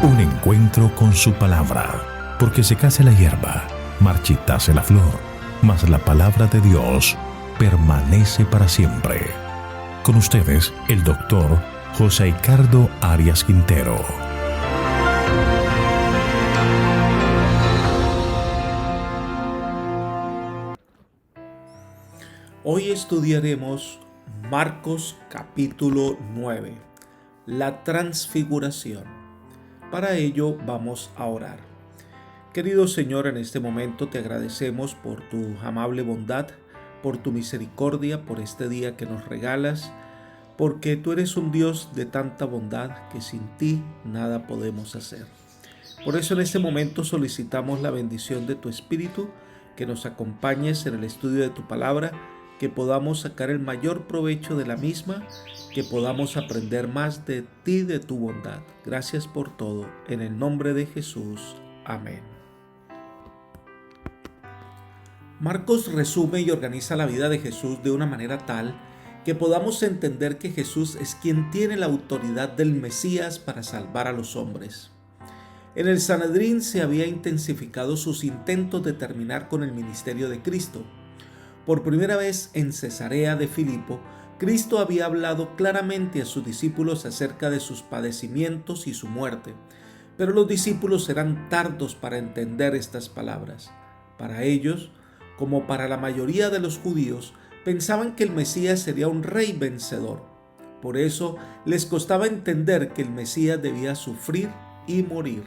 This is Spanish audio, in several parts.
Un encuentro con su palabra, porque secase la hierba, marchitase la flor, mas la palabra de Dios permanece para siempre. Con ustedes, el doctor José Ricardo Arias Quintero. Hoy estudiaremos Marcos capítulo 9, la transfiguración. Para ello vamos a orar. Querido Señor, en este momento te agradecemos por tu amable bondad, por tu misericordia, por este día que nos regalas, porque tú eres un Dios de tanta bondad que sin ti nada podemos hacer. Por eso en este momento solicitamos la bendición de tu Espíritu, que nos acompañes en el estudio de tu palabra, que podamos sacar el mayor provecho de la misma, que podamos aprender más de ti, de tu bondad. Gracias por todo. En el nombre de Jesús. Amén. Marcos resume y organiza la vida de Jesús de una manera tal que podamos entender que Jesús es quien tiene la autoridad del Mesías para salvar a los hombres. En el Sanedrín se había intensificado sus intentos de terminar con el ministerio de Cristo. Por primera vez en Cesarea de Filipo, Cristo había hablado claramente a sus discípulos acerca de sus padecimientos y su muerte, pero los discípulos eran tardos para entender estas palabras. Para ellos, como para la mayoría de los judíos, pensaban que el Mesías sería un rey vencedor. Por eso les costaba entender que el Mesías debía sufrir y morir.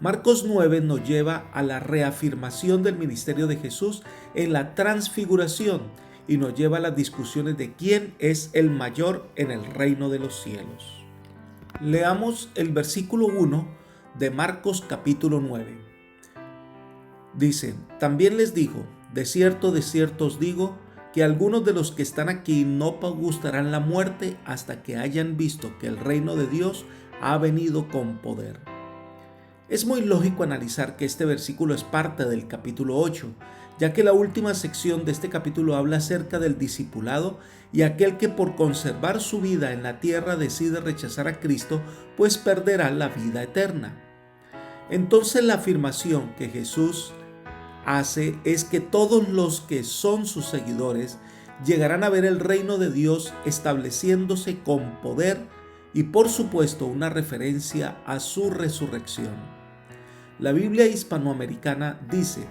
Marcos 9 nos lleva a la reafirmación del ministerio de Jesús en la transfiguración y nos lleva a las discusiones de quién es el mayor en el reino de los cielos. Leamos el versículo 1 de Marcos capítulo 9. Dice: también les dijo, de cierto os digo, que algunos de los que están aquí no gustarán la muerte hasta que hayan visto que el reino de Dios ha venido con poder. Es muy lógico analizar que este versículo es parte del capítulo 8, ya que la última sección de este capítulo habla acerca del discipulado y aquel que por conservar su vida en la tierra decide rechazar a Cristo, pues perderá la vida eterna. Entonces la afirmación que Jesús hace es que todos los que son sus seguidores llegarán a ver el reino de Dios estableciéndose con poder y por supuesto una referencia a su resurrección. La Biblia hispanoamericana dice: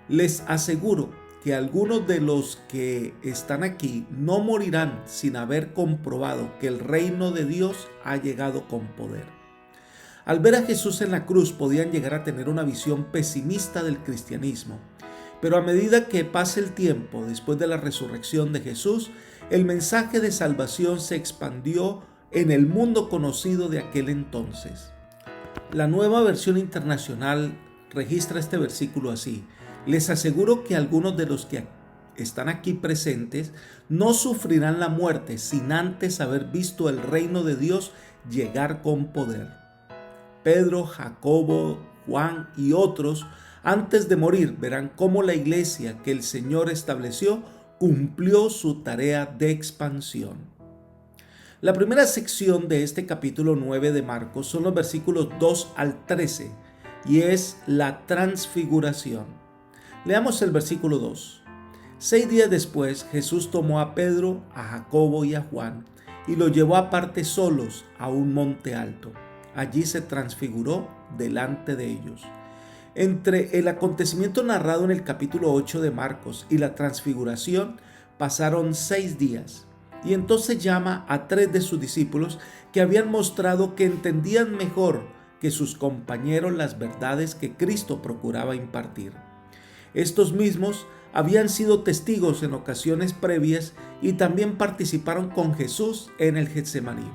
les aseguro que algunos de los que están aquí no morirán sin haber comprobado que el reino de Dios ha llegado con poder. Al ver a Jesús en la cruz podían llegar a tener una visión pesimista del cristianismo, pero a medida que pase el tiempo después de la resurrección de Jesús, el mensaje de salvación se expandió en el mundo conocido de aquel entonces. La Nueva Versión Internacional registra este versículo así: les aseguro que algunos de los que están aquí presentes no sufrirán la muerte sin antes haber visto el reino de Dios llegar con poder. Pedro, Jacobo, Juan y otros, antes de morir, verán cómo la iglesia que el Señor estableció cumplió su tarea de expansión. La primera sección de este capítulo 9 de Marcos son los versículos 2 al 13 y es la transfiguración. Leamos el versículo 2. 6 días después, Jesús tomó a Pedro, a Jacobo y a Juan y los llevó aparte solos a un monte alto. Allí se transfiguró delante de ellos. Entre el acontecimiento narrado en el capítulo 8 de Marcos y la transfiguración pasaron 6 días. Y entonces llama a 3 de sus discípulos que habían mostrado que entendían mejor que sus compañeros las verdades que Cristo procuraba impartir. Estos mismos habían sido testigos en ocasiones previas y también participaron con Jesús en el Getsemaní.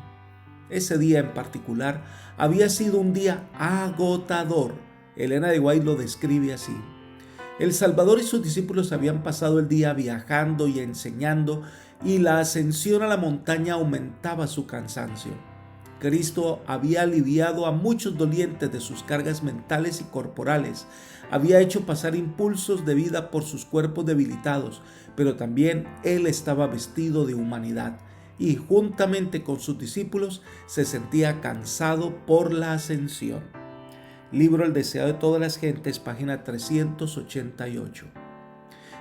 Ese día en particular había sido un día agotador. Elena de White lo describe así: el Salvador y sus discípulos habían pasado el día viajando y enseñando, y la ascensión a la montaña aumentaba su cansancio. Cristo había aliviado a muchos dolientes de sus cargas mentales y corporales, había hecho pasar impulsos de vida por sus cuerpos debilitados, pero también Él estaba vestido de humanidad y juntamente con sus discípulos se sentía cansado por la ascensión. Libro El deseo de todas las gentes, página 388.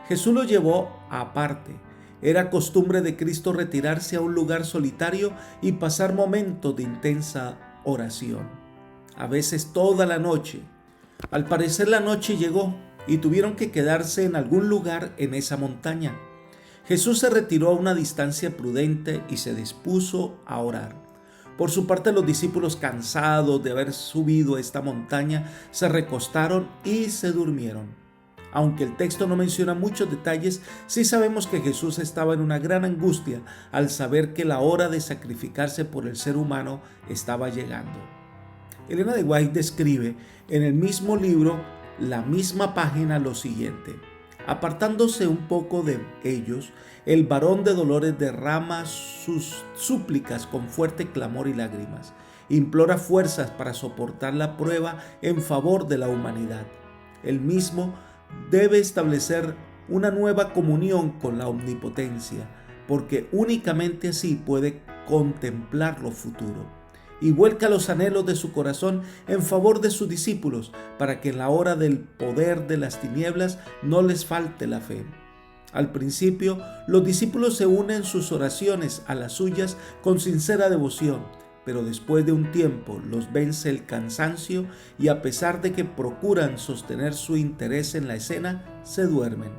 Jesús lo llevó aparte. Era costumbre de Cristo retirarse a un lugar solitario y pasar momentos de intensa oración, a veces toda la noche. Al parecer la noche llegó y tuvieron que quedarse en algún lugar en esa montaña. Jesús se retiró a una distancia prudente y se dispuso a orar. Por su parte, los discípulos, cansados de haber subido esta montaña, se recostaron y se durmieron. Aunque el texto no menciona muchos detalles, sí sabemos que Jesús estaba en una gran angustia al saber que la hora de sacrificarse por el ser humano estaba llegando. Elena de White describe en el mismo libro, la misma página, lo siguiente: apartándose un poco de ellos, el varón de dolores derrama sus súplicas con fuerte clamor y lágrimas. Implora fuerzas para soportar la prueba en favor de la humanidad. Él mismo debe establecer una nueva comunión con la omnipotencia, porque únicamente así puede contemplar lo futuro, y vuelca los anhelos de su corazón en favor de sus discípulos, para que en la hora del poder de las tinieblas no les falte la fe. Al principio, los discípulos se unen sus oraciones a las suyas con sincera devoción, pero después de un tiempo los vence el cansancio y, a pesar de que procuran sostener su interés en la escena, se duermen.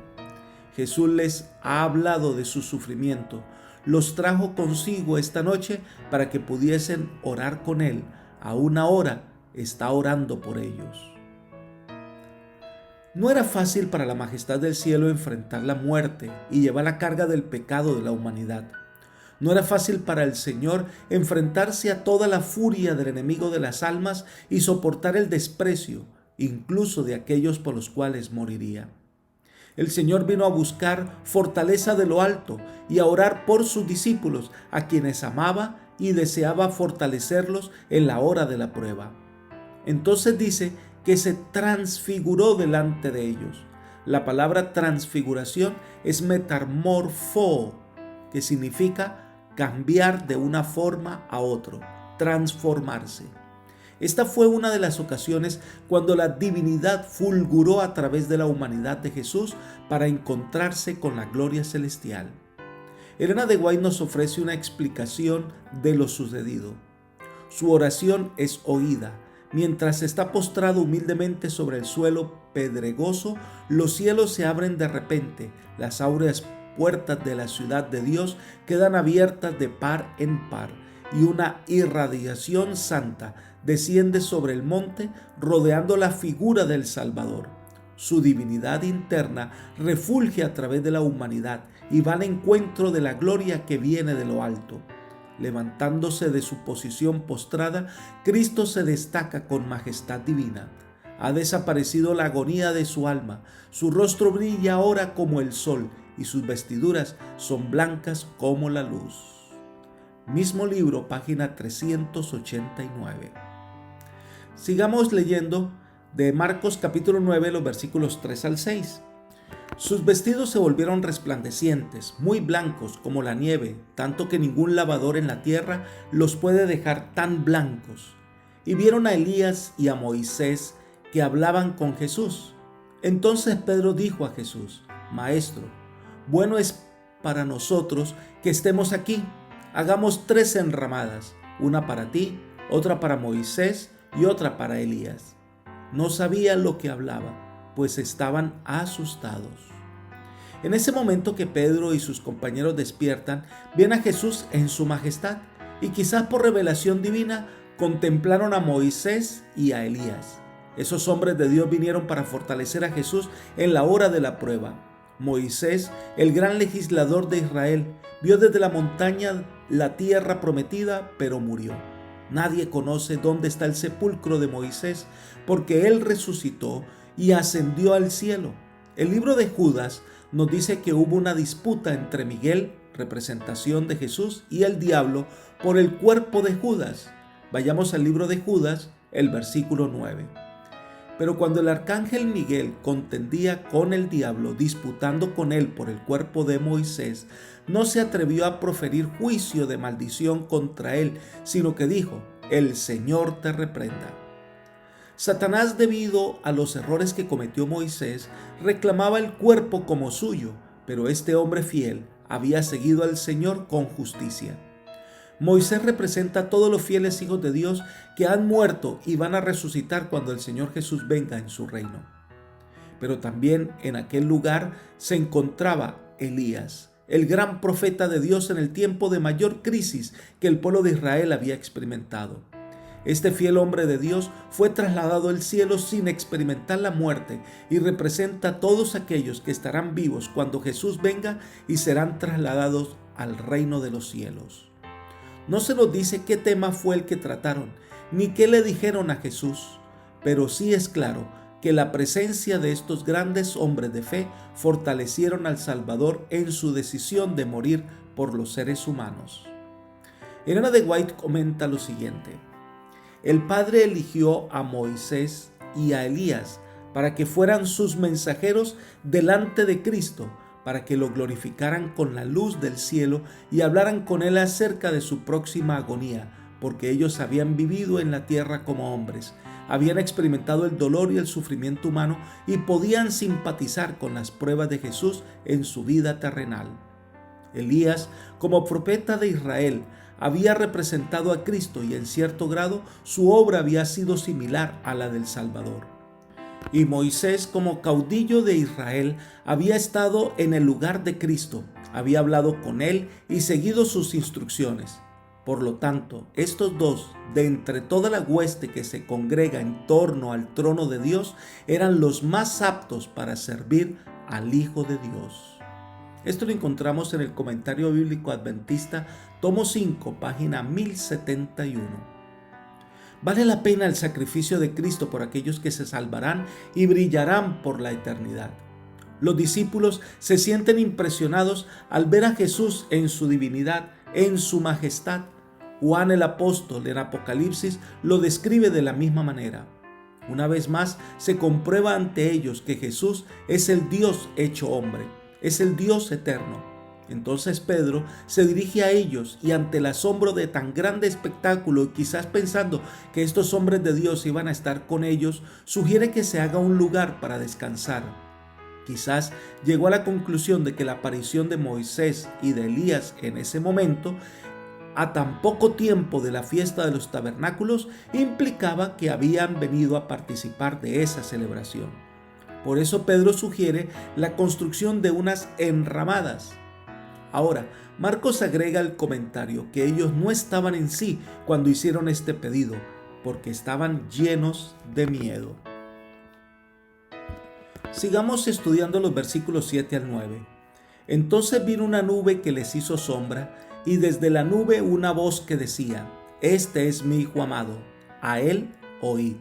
Jesús les ha hablado de su sufrimiento, los trajo consigo esta noche para que pudiesen orar con Él. Aún ahora está orando por ellos. No era fácil para la majestad del cielo enfrentar la muerte y llevar la carga del pecado de la humanidad. No era fácil para el Señor enfrentarse a toda la furia del enemigo de las almas y soportar el desprecio, incluso de aquellos por los cuales moriría. El Señor vino a buscar fortaleza de lo alto y a orar por sus discípulos, a quienes amaba y deseaba fortalecerlos en la hora de la prueba. Entonces dice que se transfiguró delante de ellos. La palabra transfiguración es metamorfo, que significa cambiar de una forma a otra, transformarse. Esta fue una de las ocasiones cuando la divinidad fulguró a través de la humanidad de Jesús para encontrarse con la gloria celestial. Elena de White nos ofrece una explicación de lo sucedido. Su oración es oída. Mientras está postrado humildemente sobre el suelo pedregoso, los cielos se abren de repente, las áureas puertas de la ciudad de Dios quedan abiertas de par en par, y una irradiación santa desciende sobre el monte, rodeando la figura del Salvador. Su divinidad interna refulge a través de la humanidad y va al encuentro de la gloria que viene de lo alto. Levantándose de su posición postrada, Cristo se destaca con majestad divina. Ha desaparecido la agonía de su alma, su rostro brilla ahora como el sol y sus vestiduras son blancas como la luz. Mismo libro, página 389. Sigamos leyendo de Marcos capítulo 9, los versículos 3 al 6. Sus vestidos se volvieron resplandecientes, muy blancos como la nieve, tanto que ningún lavador en la tierra los puede dejar tan blancos. Y vieron a Elías y a Moisés que hablaban con Jesús. Entonces Pedro dijo a Jesús: Maestro, bueno es para nosotros que estemos aquí. Hagamos 3 enramadas, una para ti, otra para Moisés y otra para Elías. No sabían lo que hablaba, pues estaban asustados. En ese momento que Pedro y sus compañeros despiertan, ven a Jesús en su majestad y, quizás por revelación divina, contemplaron a Moisés y a Elías. Esos hombres de Dios vinieron para fortalecer a Jesús en la hora de la prueba. Moisés, el gran legislador de Israel, vio desde la montaña la tierra prometida, pero murió. Nadie conoce dónde está el sepulcro de Moisés, porque él resucitó y ascendió al cielo. El libro de Judas nos dice que hubo una disputa entre Miguel, representación de Jesús, y el diablo por el cuerpo de Judas. Vayamos al libro de Judas, el versículo 9. Pero cuando el arcángel Miguel contendía con el diablo, disputando con él por el cuerpo de Moisés, no se atrevió a proferir juicio de maldición contra él, sino que dijo: el Señor te reprenda. Satanás, debido a los errores que cometió Moisés, reclamaba el cuerpo como suyo, pero este hombre fiel había seguido al Señor con justicia. Moisés representa a todos los fieles hijos de Dios que han muerto y van a resucitar cuando el Señor Jesús venga en su reino. Pero también en aquel lugar se encontraba Elías, el gran profeta de Dios en el tiempo de mayor crisis que el pueblo de Israel había experimentado. Este fiel hombre de Dios fue trasladado al cielo sin experimentar la muerte y representa a todos aquellos que estarán vivos cuando Jesús venga y serán trasladados al reino de los cielos. No se nos dice qué tema fue el que trataron, ni qué le dijeron a Jesús, pero sí es claro que la presencia de estos grandes hombres de fe fortalecieron al Salvador en su decisión de morir por los seres humanos. Elena de White comenta lo siguiente: el Padre eligió a Moisés y a Elías para que fueran sus mensajeros delante de Cristo, para que lo glorificaran con la luz del cielo y hablaran con él acerca de su próxima agonía, porque ellos habían vivido en la tierra como hombres, habían experimentado el dolor y el sufrimiento humano y podían simpatizar con las pruebas de Jesús en su vida terrenal. Elías, como profeta de Israel, había representado a Cristo y en cierto grado su obra había sido similar a la del Salvador. Y Moisés, como caudillo de Israel, había estado en el lugar de Cristo, había hablado con él y seguido sus instrucciones. Por lo tanto, estos dos, de entre toda la hueste que se congrega en torno al trono de Dios, eran los más aptos para servir al Hijo de Dios. Esto lo encontramos en el Comentario Bíblico Adventista, tomo 5, página 1071. Vale la pena el sacrificio de Cristo por aquellos que se salvarán y brillarán por la eternidad. Los discípulos se sienten impresionados al ver a Jesús en su divinidad, en su majestad. Juan el apóstol en Apocalipsis lo describe de la misma manera. Una vez más se comprueba ante ellos que Jesús es el Dios hecho hombre, es el Dios eterno. Entonces Pedro se dirige a ellos y ante el asombro de tan grande espectáculo y quizás pensando que estos hombres de Dios iban a estar con ellos, sugiere que se haga un lugar para descansar. Quizás llegó a la conclusión de que la aparición de Moisés y de Elías en ese momento, a tan poco tiempo de la fiesta de los tabernáculos, implicaba que habían venido a participar de esa celebración. Por eso Pedro sugiere la construcción de unas enramadas. Ahora, Marcos agrega el comentario que ellos no estaban en sí cuando hicieron este pedido, porque estaban llenos de miedo. Sigamos estudiando los versículos 7 al 9. Entonces vino una nube que les hizo sombra, y desde la nube una voz que decía: Este es mi Hijo amado, a él oíd.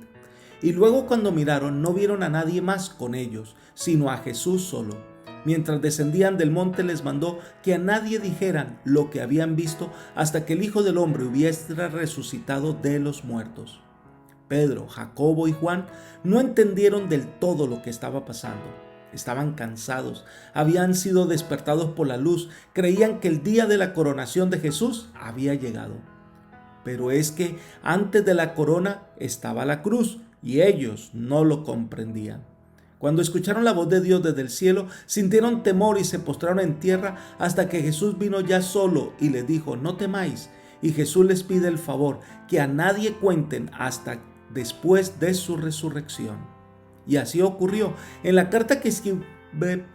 Y luego cuando miraron no vieron a nadie más con ellos, sino a Jesús solo. Mientras descendían del monte les mandó que a nadie dijeran lo que habían visto hasta que el Hijo del Hombre hubiese resucitado de los muertos. Pedro, Jacobo y Juan no entendieron del todo lo que estaba pasando. Estaban cansados, habían sido despertados por la luz, creían que el día de la coronación de Jesús había llegado. Pero es que antes de la corona estaba la cruz y ellos no lo comprendían. Cuando escucharon la voz de Dios desde el cielo, sintieron temor y se postraron en tierra hasta que Jesús vino ya solo y les dijo: no temáis. Y Jesús les pide el favor que a nadie cuenten hasta después de su resurrección. Y así ocurrió. En la carta que escribe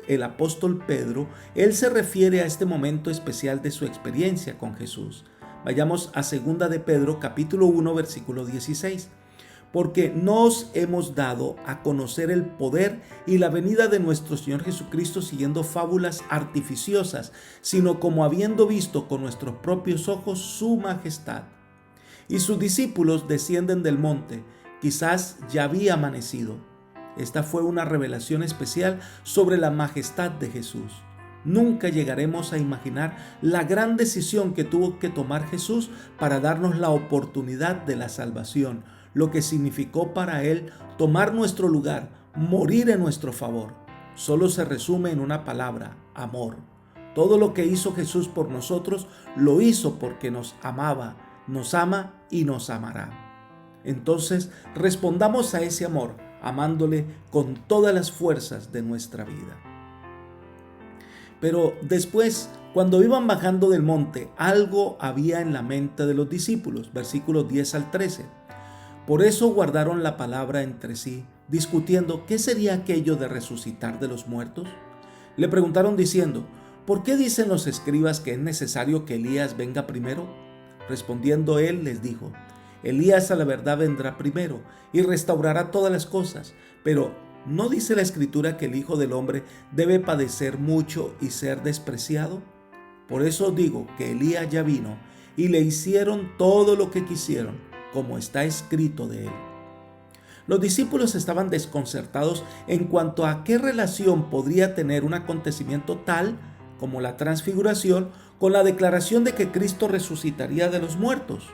el apóstol Pedro, él se refiere a este momento especial de su experiencia con Jesús. Vayamos a 2 de Pedro, capítulo 1, versículo 16. Porque no os hemos dado a conocer el poder y la venida de nuestro Señor Jesucristo siguiendo fábulas artificiosas, sino como habiendo visto con nuestros propios ojos su majestad. Y sus discípulos descienden del monte, quizás ya había amanecido. Esta fue una revelación especial sobre la majestad de Jesús. Nunca llegaremos a imaginar la gran decisión que tuvo que tomar Jesús para darnos la oportunidad de la salvación, lo que significó para Él tomar nuestro lugar, morir en nuestro favor, solo se resume en una palabra: amor. Todo lo que hizo Jesús por nosotros, lo hizo porque nos amaba, nos ama y nos amará. Entonces, respondamos a ese amor, amándole con todas las fuerzas de nuestra vida. Pero después, cuando iban bajando del monte, algo había en la mente de los discípulos, versículos 10 al 13. Por eso guardaron la palabra entre sí, discutiendo qué sería aquello de resucitar de los muertos. Le preguntaron diciendo: ¿por qué dicen los escribas que es necesario que Elías venga primero? Respondiendo él les dijo: Elías a la verdad vendrá primero y restaurará todas las cosas, pero ¿no dice la Escritura que el Hijo del Hombre debe padecer mucho y ser despreciado? Por eso digo que Elías ya vino y le hicieron todo lo que quisieron, como está escrito de él. Los discípulos estaban desconcertados en cuanto a qué relación podría tener un acontecimiento tal como la transfiguración con la declaración de que Cristo resucitaría de los muertos.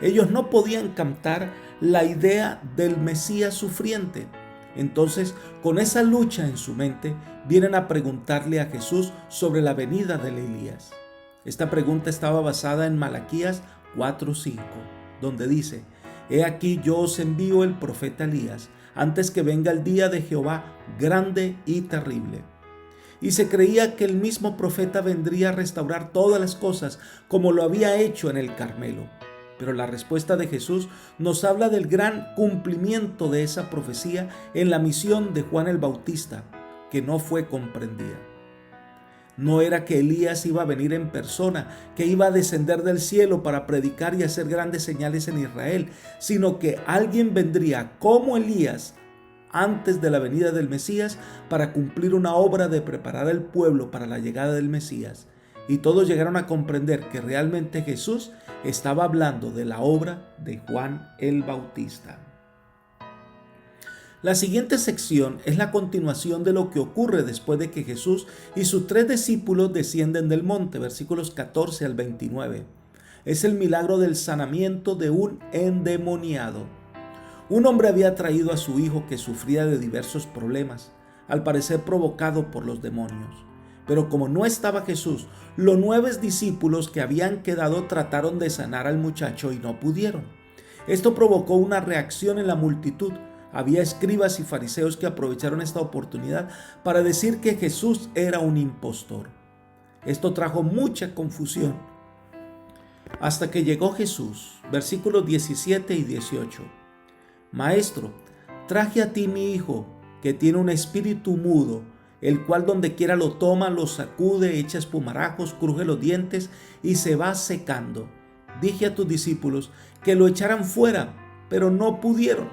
Ellos no podían captar la idea del Mesías sufriente. Entonces, con esa lucha en su mente, vienen a preguntarle a Jesús sobre la venida de Elías. Esta pregunta estaba basada en Malaquías 4:5, donde dice: He aquí yo os envío el profeta Elías, antes que venga el día de Jehová grande y terrible. Y se creía que el mismo profeta vendría a restaurar todas las cosas como lo había hecho en el Carmelo. Pero la respuesta de Jesús nos habla del gran cumplimiento de esa profecía en la misión de Juan el Bautista, que no fue comprendida. No era que Elías iba a venir en persona, que iba a descender del cielo para predicar y hacer grandes señales en Israel, sino que alguien vendría como Elías antes de la venida del Mesías para cumplir una obra de preparar al pueblo para la llegada del Mesías. Y todos llegaron a comprender que realmente Jesús estaba hablando de la obra de Juan el Bautista. La siguiente sección es la continuación de lo que ocurre después de que Jesús y sus 3 discípulos descienden del monte, versículos 14 al 29. Es el milagro del sanamiento de un endemoniado. Un hombre había traído a su hijo que sufría de diversos problemas, al parecer provocado por los demonios. Pero como no estaba Jesús, los 9 discípulos que habían quedado trataron de sanar al muchacho y no pudieron. Esto provocó una reacción en la multitud. Había escribas y fariseos que aprovecharon esta oportunidad para decir que Jesús era un impostor. Esto trajo mucha confusión. Hasta que llegó Jesús, versículos 17 y 18. Maestro, traje a ti mi hijo, que tiene un espíritu mudo, el cual donde quiera lo toma, lo sacude, echa espumarajos, cruje los dientes y se va secando. Dije a tus discípulos que lo echaran fuera, pero no pudieron.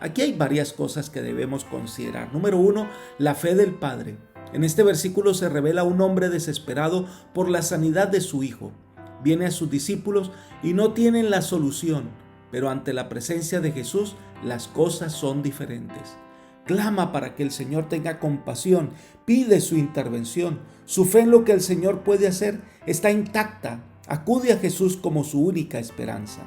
Aquí hay varias cosas que debemos considerar. Número 1, la fe del Padre. En este versículo se revela un hombre desesperado por la sanidad de su hijo. Viene a sus discípulos y no tienen la solución, pero ante la presencia de Jesús las cosas son diferentes. Clama para que el Señor tenga compasión, pide su intervención. Su fe en lo que el Señor puede hacer está intacta. Acude a Jesús como su única esperanza.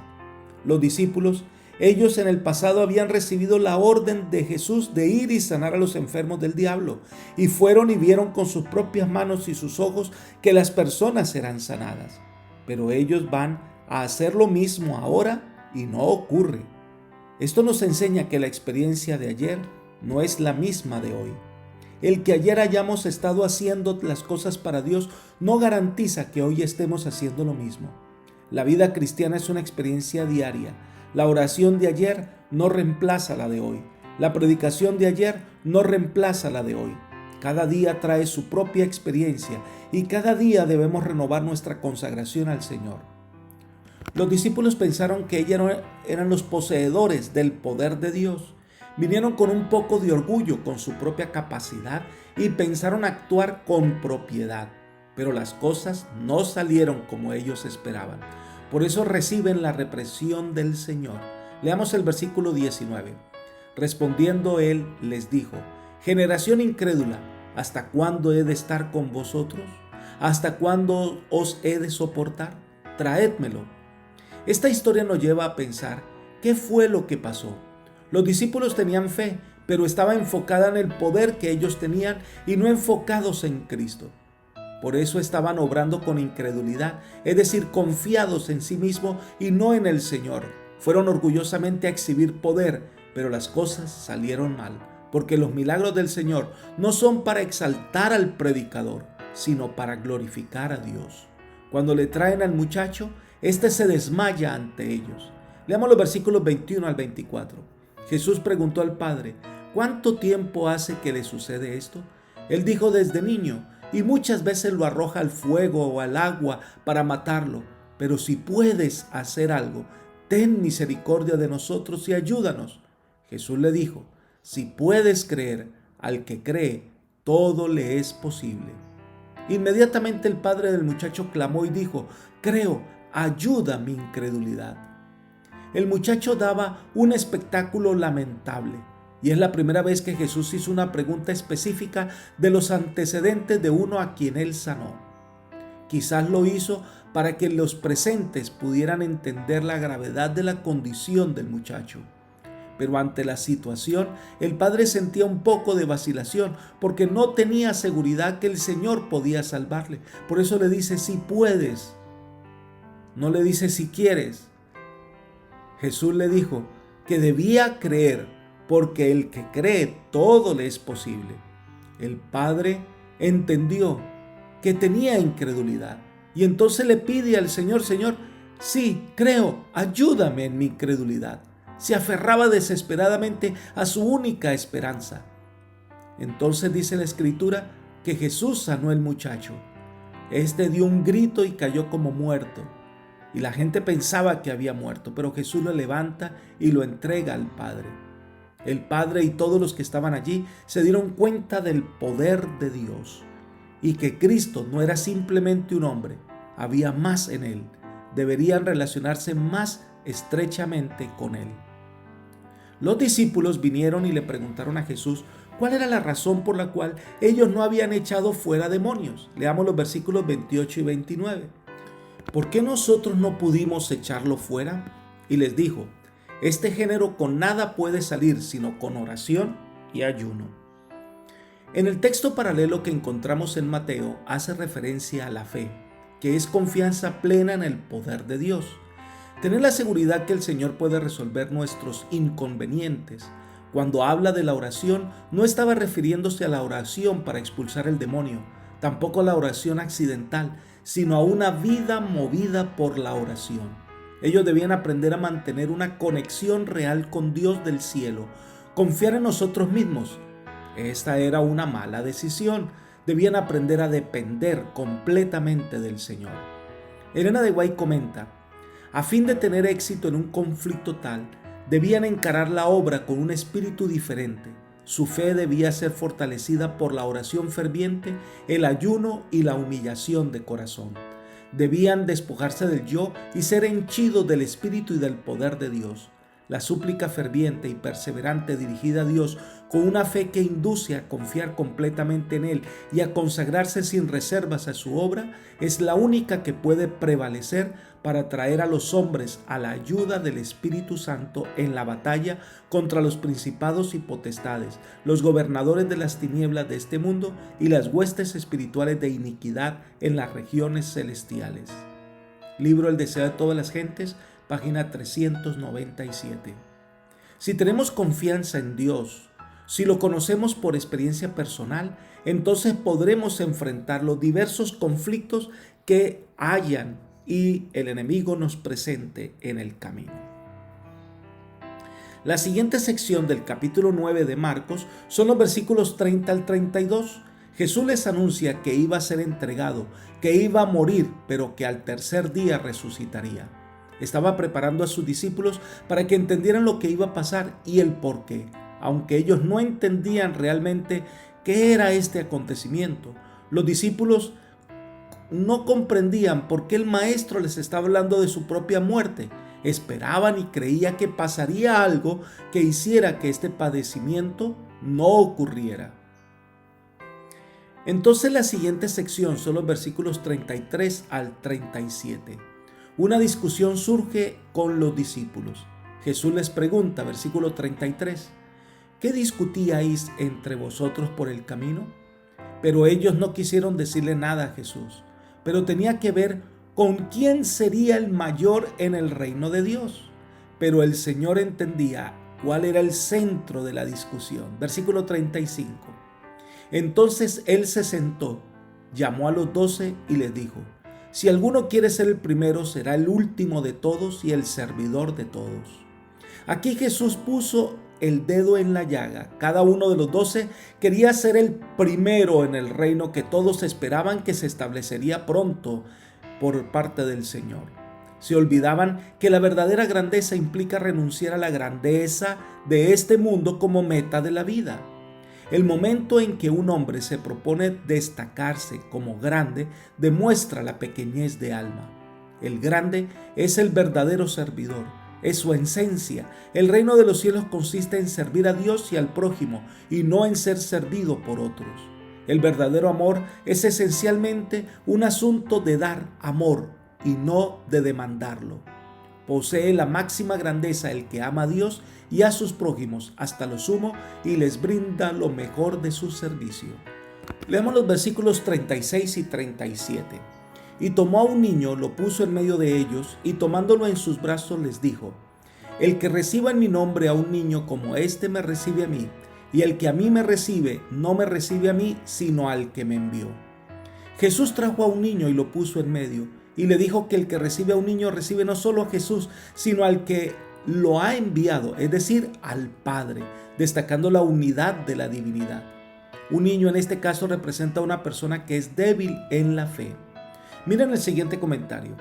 Los discípulos, ellos en el pasado habían recibido la orden de Jesús de ir y sanar a los enfermos del diablo, y fueron y vieron con sus propias manos y sus ojos que las personas serán sanadas. Pero ellos van a hacer lo mismo ahora y no ocurre. Esto nos enseña que la experiencia de ayer no es la misma de hoy. El que ayer hayamos estado haciendo las cosas para Dios no garantiza que hoy estemos haciendo lo mismo. La vida cristiana es una experiencia diaria. La oración de ayer no reemplaza la de hoy. La predicación de ayer no reemplaza la de hoy. Cada día trae su propia experiencia y cada día debemos renovar nuestra consagración al Señor. Los discípulos pensaron que ellos eran los poseedores del poder de Dios. Vinieron con un poco de orgullo con su propia capacidad y pensaron actuar con propiedad. Pero las cosas no salieron como ellos esperaban. Por eso reciben la represión del Señor. Leamos el versículo 19. Respondiendo él les dijo: generación incrédula, ¿hasta cuándo he de estar con vosotros? ¿Hasta cuándo os he de soportar? Traédmelo. Esta historia nos lleva a pensar ¿Qué fue lo que pasó? Los discípulos tenían fe, pero estaba enfocada en el poder que ellos tenían y no enfocados en Cristo. Por eso estaban obrando con incredulidad, es decir, confiados en sí mismos y no en el Señor. Fueron orgullosamente a exhibir poder, pero las cosas salieron mal, porque los milagros del Señor no son para exaltar al predicador, sino para glorificar a Dios. Cuando le traen al muchacho, éste se desmaya ante ellos. Leamos los versículos 21 al 24. Jesús preguntó al padre: ¿cuánto tiempo hace que le sucede esto? Él dijo: desde niño, y muchas veces lo arroja al fuego o al agua para matarlo. Pero si puedes hacer algo, ten misericordia de nosotros y ayúdanos. Jesús le dijo: si puedes creer, al que cree, todo le es posible. Inmediatamente el padre del muchacho clamó y dijo: creo, ayuda mi incredulidad. El muchacho daba un espectáculo lamentable, y es la primera vez que Jesús hizo una pregunta específica de los antecedentes de uno a quien él sanó. Quizás lo hizo para que los presentes pudieran entender la gravedad de la condición del muchacho. Pero ante la situación, el padre sentía un poco de vacilación porque no tenía seguridad que el Señor podía salvarle. Por eso le dice: si puedes. No le dice si quieres. Jesús le dijo que debía creer, porque el que cree todo le es posible. El padre entendió que tenía incredulidad y entonces le pide al Señor: Señor, sí, creo, ayúdame en mi incredulidad. Se aferraba desesperadamente a su única esperanza. Entonces dice la Escritura que Jesús sanó al muchacho. Este dio un grito y cayó como muerto, y la gente pensaba que había muerto, pero Jesús lo levanta y lo entrega al Padre. El Padre y todos los que estaban allí se dieron cuenta del poder de Dios y que Cristo no era simplemente un hombre, había más en él. Deberían relacionarse más estrechamente con él. Los discípulos vinieron y le preguntaron a Jesús cuál era la razón por la cual ellos no habían echado fuera demonios. Leamos los versículos 28 y 29. ¿Por qué nosotros no pudimos echarlo fuera? Y les dijo: este género con nada puede salir sino con oración y ayuno. En el texto paralelo que encontramos en Mateo hace referencia a la fe, que es confianza plena en el poder de Dios. Tener la seguridad que el Señor puede resolver nuestros inconvenientes. Cuando habla de la oración, no estaba refiriéndose a la oración para expulsar el demonio, tampoco a la oración accidental, sino a una vida movida por la oración. Ellos debían aprender a mantener una conexión real con Dios del cielo, confiar en nosotros mismos. Esta era una mala decisión. Debían aprender a depender completamente del Señor. Elena de White comenta: a fin de tener éxito en un conflicto tal, debían encarar la obra con un espíritu diferente. Su fe debía ser fortalecida por la oración ferviente, el ayuno y la humillación de corazón. Debían despojarse del yo y ser henchidos del espíritu y del poder de Dios. La súplica ferviente y perseverante dirigida a Dios con una fe que induce a confiar completamente en Él y a consagrarse sin reservas a su obra es la única que puede prevalecer para traer a los hombres a la ayuda del Espíritu Santo en la batalla contra los principados y potestades, los gobernadores de las tinieblas de este mundo y las huestes espirituales de iniquidad en las regiones celestiales. Libro El deseo de todas las gentes, página 397. Si tenemos confianza en Dios, si lo conocemos por experiencia personal, entonces podremos enfrentar los diversos conflictos que hayan y el enemigo nos presente en el camino. La siguiente sección del capítulo 9 de Marcos son los versículos 30 al 32. Jesús les anuncia que iba a ser entregado, que iba a morir, pero que al tercer día resucitaría. Estaba preparando a sus discípulos para que entendieran lo que iba a pasar y el por qué. Aunque ellos no entendían realmente qué era este acontecimiento, los discípulos no comprendían por qué el maestro les estaba hablando de su propia muerte. Esperaban y creían que pasaría algo que hiciera que este padecimiento no ocurriera. Entonces la siguiente sección son los versículos 33 al 37. Una discusión surge con los discípulos. Jesús les pregunta, versículo 33, ¿qué discutíais entre vosotros por el camino? Pero ellos no quisieron decirle nada a Jesús, pero tenía que ver con quién sería el mayor en el reino de Dios. Pero el Señor entendía cuál era el centro de la discusión. Versículo 35. Entonces Él se sentó, llamó a los 12 y les dijo, si alguno quiere ser el primero, será el último de todos y el servidor de todos. Aquí Jesús puso el dedo en la llaga. Cada uno de los 12 quería ser el primero en el reino que todos esperaban que se establecería pronto por parte del Señor. Se olvidaban que la verdadera grandeza implica renunciar a la grandeza de este mundo como meta de la vida. El momento en que un hombre se propone destacarse como grande demuestra la pequeñez de alma. El grande es el verdadero servidor, es su esencia. El reino de los cielos consiste en servir a Dios y al prójimo y no en ser servido por otros. El verdadero amor es esencialmente un asunto de dar amor y no de demandarlo. Posee la máxima grandeza el que ama a Dios y a sus prójimos hasta lo sumo y les brinda lo mejor de su servicio. Leemos los versículos 36 y 37. Y tomó a un niño, lo puso en medio de ellos y tomándolo en sus brazos les dijo, el que reciba en mi nombre a un niño como este me recibe a mí, y el que a mí me recibe no me recibe a mí, sino al que me envió. Jesús trajo a un niño y lo puso en medio, y le dijo que el que recibe a un niño recibe no solo a Jesús, sino al que lo ha enviado, es decir, al Padre, destacando la unidad de la divinidad. Un niño en este caso representa a una persona que es débil en la fe. Miren el siguiente comentario.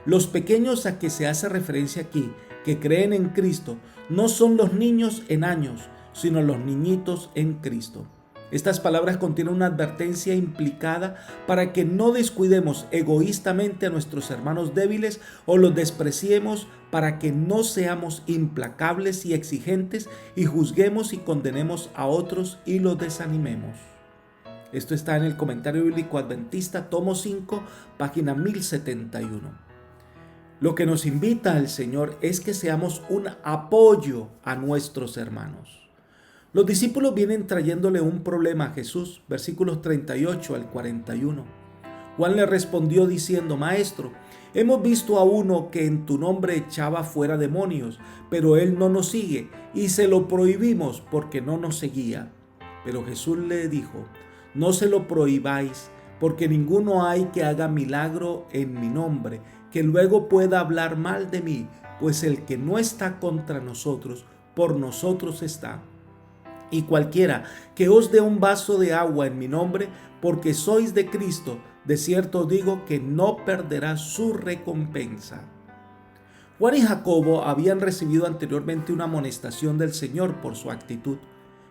Los pequeños a que se hace referencia aquí, que creen en Cristo, no son los niños en años, sino los niñitos en Cristo. Estas palabras contienen una advertencia implicada para que no descuidemos egoístamente a nuestros hermanos débiles o los despreciemos, para que no seamos implacables y exigentes y juzguemos y condenemos a otros y los desanimemos. Esto está en el Comentario Bíblico Adventista, tomo 5, página 1071. Lo que nos invita el Señor es que seamos un apoyo a nuestros hermanos. Los discípulos vienen trayéndole un problema a Jesús, versículos 38 al 41. Juan le respondió diciendo, Maestro, hemos visto a uno que en tu nombre echaba fuera demonios, pero él no nos sigue y se lo prohibimos porque no nos seguía. Pero Jesús le dijo, no se lo prohibáis, porque ninguno hay que haga milagro en mi nombre, que luego pueda hablar mal de mí, pues el que no está contra nosotros, por nosotros está. Y cualquiera que os dé un vaso de agua en mi nombre, porque sois de Cristo, de cierto os digo que no perderá su recompensa. Juan y Jacobo habían recibido anteriormente una amonestación del Señor por su actitud,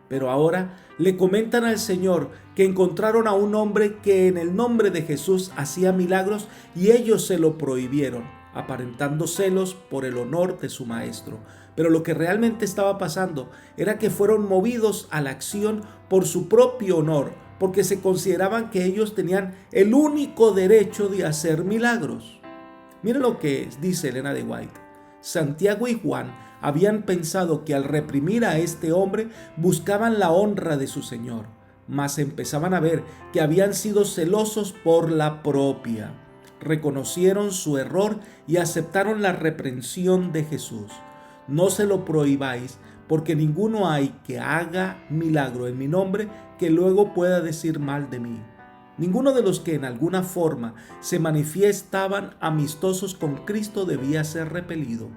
pero ahora le comentan al Señor que encontraron a un hombre que en el nombre de Jesús hacía milagros y ellos se lo prohibieron, aparentando celos por el honor de su maestro. Pero lo que realmente estaba pasando era que fueron movidos a la acción por su propio honor, porque se consideraban que ellos tenían el único derecho de hacer milagros. Miren lo que dice Elena de White. Santiago y Juan habían pensado que al reprimir a este hombre buscaban la honra de su Señor, mas empezaban a ver que habían sido celosos por la propia. Reconocieron su error y aceptaron la reprensión de Jesús. No se lo prohibáis, porque ninguno hay que haga milagro en mi nombre que luego pueda decir mal de mí. Ninguno de los que en alguna forma se manifestaban amistosos con Cristo debía ser repelido.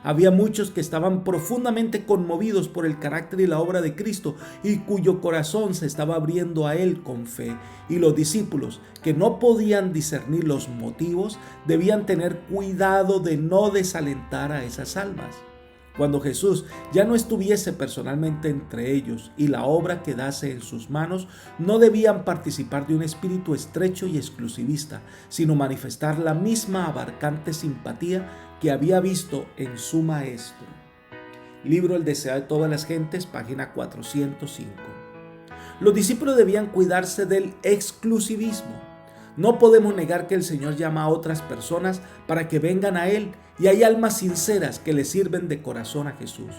Había muchos que estaban profundamente conmovidos por el carácter y la obra de Cristo y cuyo corazón se estaba abriendo a Él con fe. Y los discípulos, que no podían discernir los motivos, debían tener cuidado de no desalentar a esas almas. Cuando Jesús ya no estuviese personalmente entre ellos y la obra quedase en sus manos, no debían participar de un espíritu estrecho y exclusivista, sino manifestar la misma abarcante simpatía que había visto en su Maestro. Libro El deseo de todas las gentes, página 405. Los discípulos debían cuidarse del exclusivismo. No podemos negar que el Señor llama a otras personas para que vengan a Él, y hay almas sinceras que le sirven de corazón a Jesús.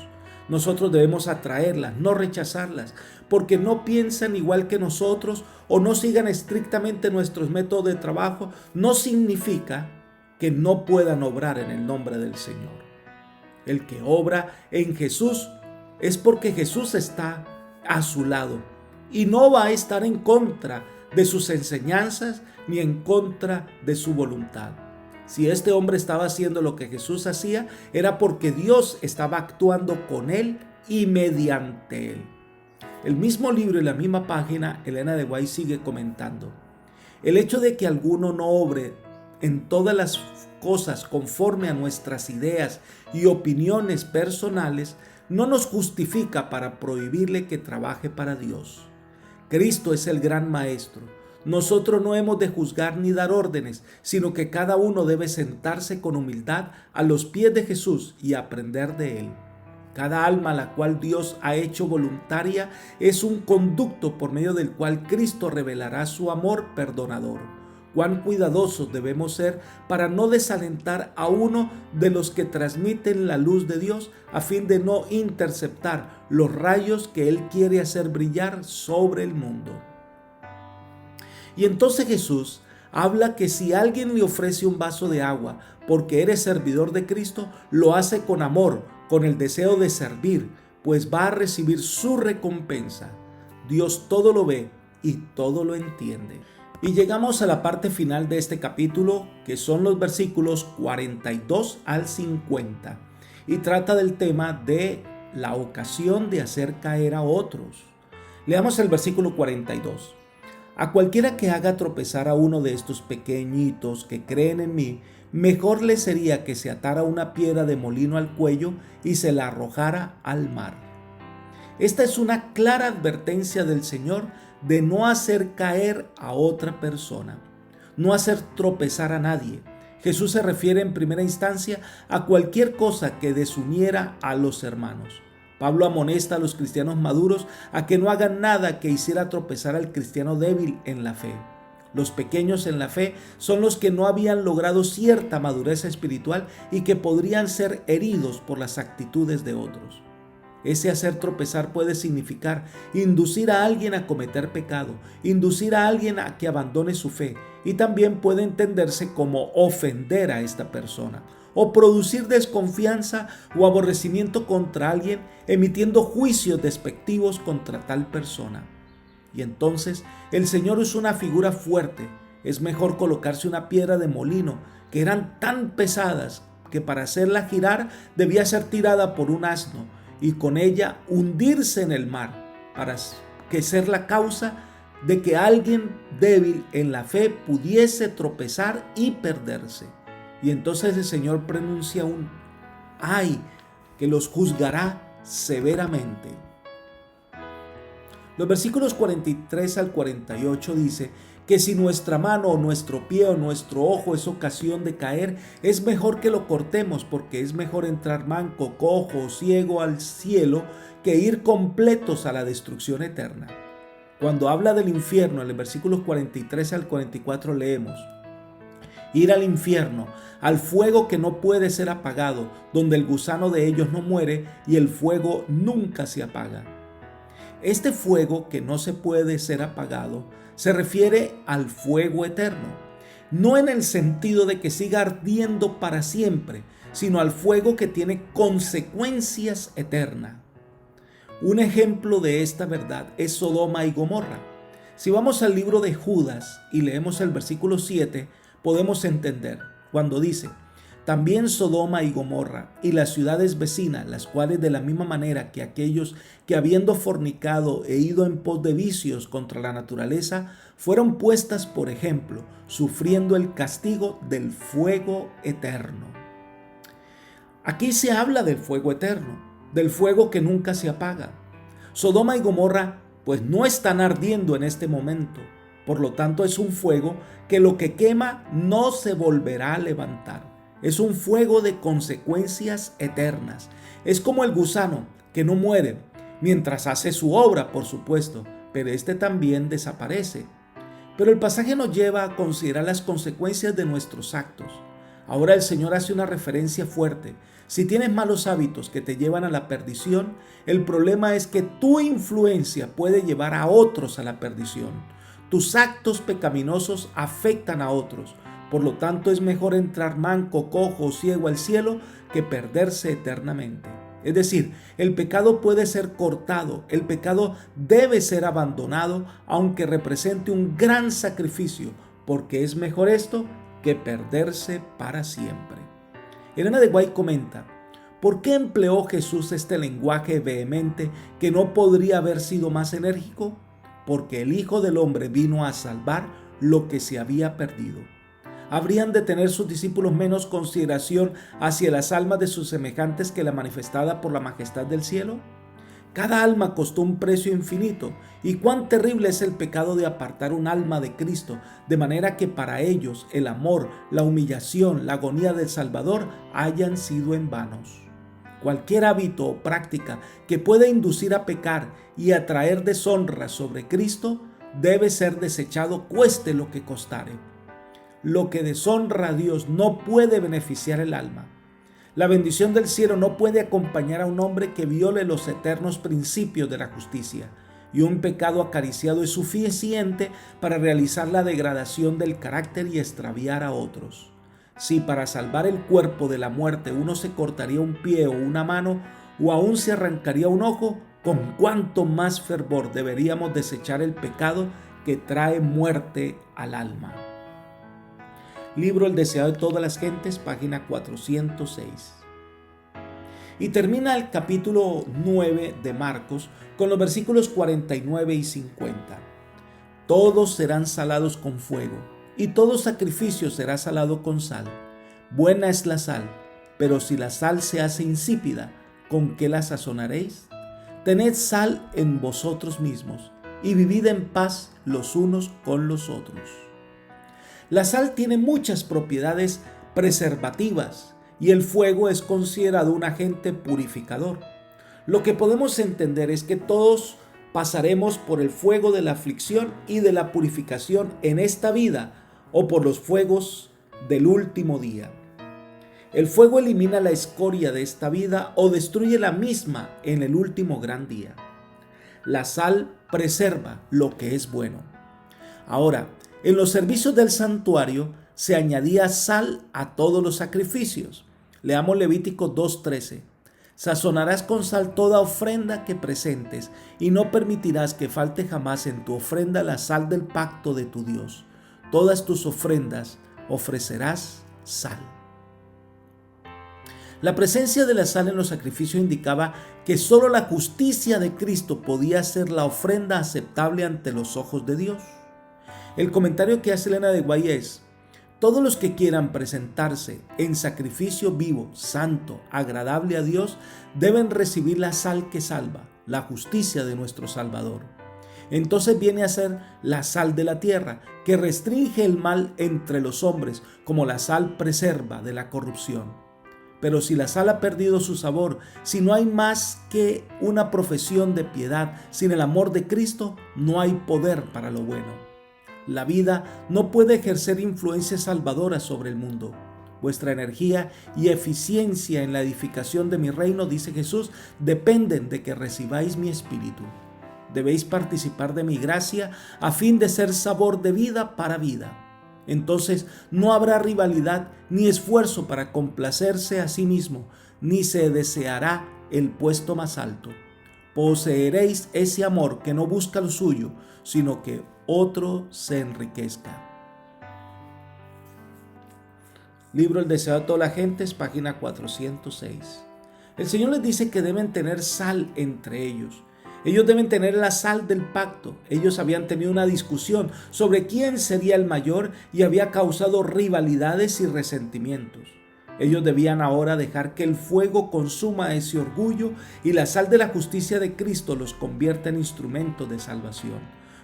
Nosotros debemos atraerlas, no rechazarlas, porque no piensan igual que nosotros o no sigan estrictamente nuestros métodos de trabajo, no significa que no puedan obrar en el nombre del Señor. El que obra en Jesús es porque Jesús está a su lado y no va a estar en contra de sus enseñanzas ni en contra de su voluntad. Si este hombre estaba haciendo lo que Jesús hacía, era porque Dios estaba actuando con él y mediante él. El mismo libro y la misma página, Elena de White sigue comentando: el hecho de que alguno no obre en todas las cosas conforme a nuestras ideas y opiniones personales no nos justifica para prohibirle que trabaje para Dios. Cristo es el gran maestro. Nosotros no hemos de juzgar ni dar órdenes, sino que cada uno debe sentarse con humildad a los pies de Jesús y aprender de él. Cada alma a la cual Dios ha hecho voluntaria es un conducto por medio del cual Cristo revelará su amor perdonador. Cuán cuidadosos debemos ser para no desalentar a uno de los que transmiten la luz de Dios, a fin de no interceptar los rayos que Él quiere hacer brillar sobre el mundo. Y entonces Jesús habla que si alguien le ofrece un vaso de agua porque eres servidor de Cristo, lo hace con amor, con el deseo de servir, pues va a recibir su recompensa. Dios todo lo ve y todo lo entiende. Y llegamos a la parte final de este capítulo, que son los versículos 42 al 50, y trata del tema de la ocasión de hacer caer a otros. Leamos el versículo 42. A cualquiera que haga tropezar a uno de estos pequeñitos que creen en mí, mejor le sería que se atara una piedra de molino al cuello y se la arrojara al mar. Esta es una clara advertencia del Señor de no hacer caer a otra persona, no hacer tropezar a nadie. Jesús se refiere en primera instancia a cualquier cosa que desuniera a los hermanos. Pablo amonesta a los cristianos maduros a que no hagan nada que hiciera tropezar al cristiano débil en la fe. Los pequeños en la fe son los que no habían logrado cierta madurez espiritual y que podrían ser heridos por las actitudes de otros. Ese hacer tropezar puede significar inducir a alguien a cometer pecado, inducir a alguien a que abandone su fe, y también puede entenderse como ofender a esta persona o producir desconfianza o aborrecimiento contra alguien, emitiendo juicios despectivos contra tal persona. Y entonces el Señor es una figura fuerte. Es mejor colocarse una piedra de molino, que eran tan pesadas que para hacerla girar debía ser tirada por un asno, y con ella hundirse en el mar, para que ser la causa de que alguien débil en la fe pudiese tropezar y perderse. Y entonces el Señor pronuncia un ay, que los juzgará severamente. Los versículos 43 al 48 dice que si nuestra mano o nuestro pie o nuestro ojo es ocasión de caer, es mejor que lo cortemos, porque es mejor entrar manco, cojo o ciego al cielo que ir completos a la destrucción eterna. Cuando habla del infierno, en el versículo 43 al 44 leemos: ir al infierno, al fuego que no puede ser apagado, donde el gusano de ellos no muere y el fuego nunca se apaga. Este fuego que no se puede ser apagado se refiere al fuego eterno, no en el sentido de que siga ardiendo para siempre, sino al fuego que tiene consecuencias eternas. Un ejemplo de esta verdad es Sodoma y Gomorra. Si vamos al libro de Judas y leemos el versículo 7, podemos entender cuando dice: también Sodoma y Gomorra y las ciudades vecinas, las cuales de la misma manera que aquellos que habiendo fornicado e ido en pos de vicios contra la naturaleza, fueron puestas por ejemplo, sufriendo el castigo del fuego eterno. Aquí se habla del fuego eterno, del fuego que nunca se apaga. Sodoma y Gomorra pues no están ardiendo en este momento, por lo tanto es un fuego que lo que quema no se volverá a levantar. Es un fuego de consecuencias eternas. Es como el gusano que no muere mientras hace su obra, por supuesto, pero este también desaparece. Pero el pasaje nos lleva a considerar las consecuencias de nuestros actos. Ahora el Señor hace una referencia fuerte. Si tienes malos hábitos que te llevan a la perdición, el problema es que tu influencia puede llevar a otros a la perdición. Tus actos pecaminosos afectan a otros. Por lo tanto, es mejor entrar manco, cojo o ciego al cielo que perderse eternamente. Es decir, el pecado puede ser cortado, el pecado debe ser abandonado, aunque represente un gran sacrificio, porque es mejor esto que perderse para siempre. Elena de White comenta: ¿por qué empleó Jesús este lenguaje vehemente que no podría haber sido más enérgico? Porque el Hijo del Hombre vino a salvar lo que se había perdido. ¿Habrían de tener sus discípulos menos consideración hacia las almas de sus semejantes que la manifestada por la majestad del cielo? Cada alma costó un precio infinito, y cuán terrible es el pecado de apartar un alma de Cristo, de manera que para ellos el amor, la humillación, la agonía del Salvador hayan sido en vanos. Cualquier hábito o práctica que pueda inducir a pecar y atraer deshonra sobre Cristo debe ser desechado, cueste lo que costare. Lo que deshonra a Dios no puede beneficiar el alma. La bendición del cielo no puede acompañar a un hombre que viole los eternos principios de la justicia, y un pecado acariciado es suficiente para realizar la degradación del carácter y extraviar a otros. Si para salvar el cuerpo de la muerte uno se cortaría un pie o una mano, o aún se arrancaría un ojo, con cuánto más fervor deberíamos desechar el pecado que trae muerte al alma. Libro El deseado de todas las gentes, página 406. Y termina el capítulo 9 de Marcos con los versículos 49 y 50. Todos serán salados con fuego, y todo sacrificio será salado con sal. Buena es la sal, pero si la sal se hace insípida, ¿con qué la sazonaréis? Tened sal en vosotros mismos, y vivid en paz los unos con los otros. La sal tiene muchas propiedades preservativas y el fuego es considerado un agente purificador. Lo que podemos entender es que todos pasaremos por el fuego de la aflicción y de la purificación en esta vida o por los fuegos del último día. El fuego elimina la escoria de esta vida o destruye la misma en el último gran día. La sal preserva lo que es bueno. Ahora, en los servicios del santuario se añadía sal a todos los sacrificios. Leamos Levítico 2:13. Sazonarás con sal toda ofrenda que presentes, y no permitirás que falte jamás en tu ofrenda la sal del pacto de tu Dios. Todas tus ofrendas ofrecerás sal. La presencia de la sal en los sacrificios indicaba que solo la justicia de Cristo podía ser la ofrenda aceptable ante los ojos de Dios. El comentario que hace Elena de White es: todos los que quieran presentarse en sacrificio vivo, santo, agradable a Dios, deben recibir la sal que salva, la justicia de nuestro Salvador. Entonces viene a ser la sal de la tierra, que restringe el mal entre los hombres, como la sal preserva de la corrupción. Pero si la sal ha perdido su sabor, si no hay más que una profesión de piedad, sin el amor de Cristo, no hay poder para lo bueno. La vida no puede ejercer influencia salvadora sobre el mundo. Vuestra energía y eficiencia en la edificación de mi reino, dice Jesús, dependen de que recibáis mi espíritu. Debéis participar de mi gracia a fin de ser sabor de vida para vida. Entonces no habrá rivalidad ni esfuerzo para complacerse a sí mismo, ni se deseará el puesto más alto. Poseeréis ese amor que no busca lo suyo, sino que otro se enriquezca. Libro El deseado de todas las gentes, página 406. El Señor les dice que deben tener sal entre ellos. Ellos deben tener la sal del pacto. Ellos habían tenido una discusión sobre quién sería el mayor y había causado rivalidades y resentimientos. Ellos debían ahora dejar que el fuego consuma ese orgullo y la sal de la justicia de Cristo los convierta en instrumentos de salvación.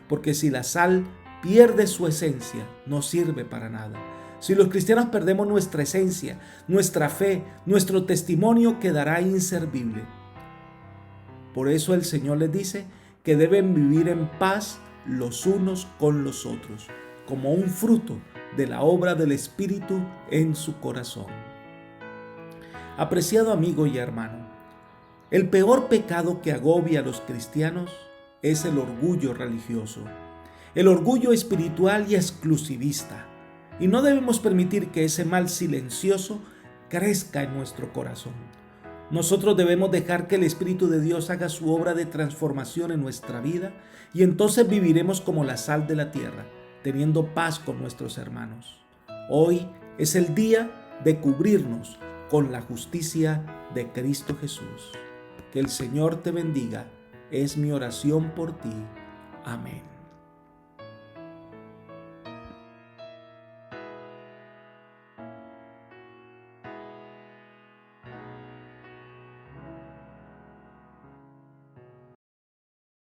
Porque si la sal pierde su esencia, no sirve para nada. Si los cristianos perdemos nuestra esencia, nuestra fe, nuestro testimonio quedará inservible. Por eso el Señor les dice que deben vivir en paz los unos con los otros, como un fruto de la obra del Espíritu en su corazón. Apreciado amigo y hermano, el peor pecado que agobia a los cristianos es el orgullo religioso, el orgullo espiritual y exclusivista, y no debemos permitir que ese mal silencioso crezca en nuestro corazón. Nosotros debemos dejar que el Espíritu de Dios haga su obra de transformación en nuestra vida y entonces viviremos como la sal de la tierra, teniendo paz con nuestros hermanos. Hoy es el día de cubrirnos con la justicia de Cristo Jesús. Que el Señor te bendiga, es mi oración por ti. Amén.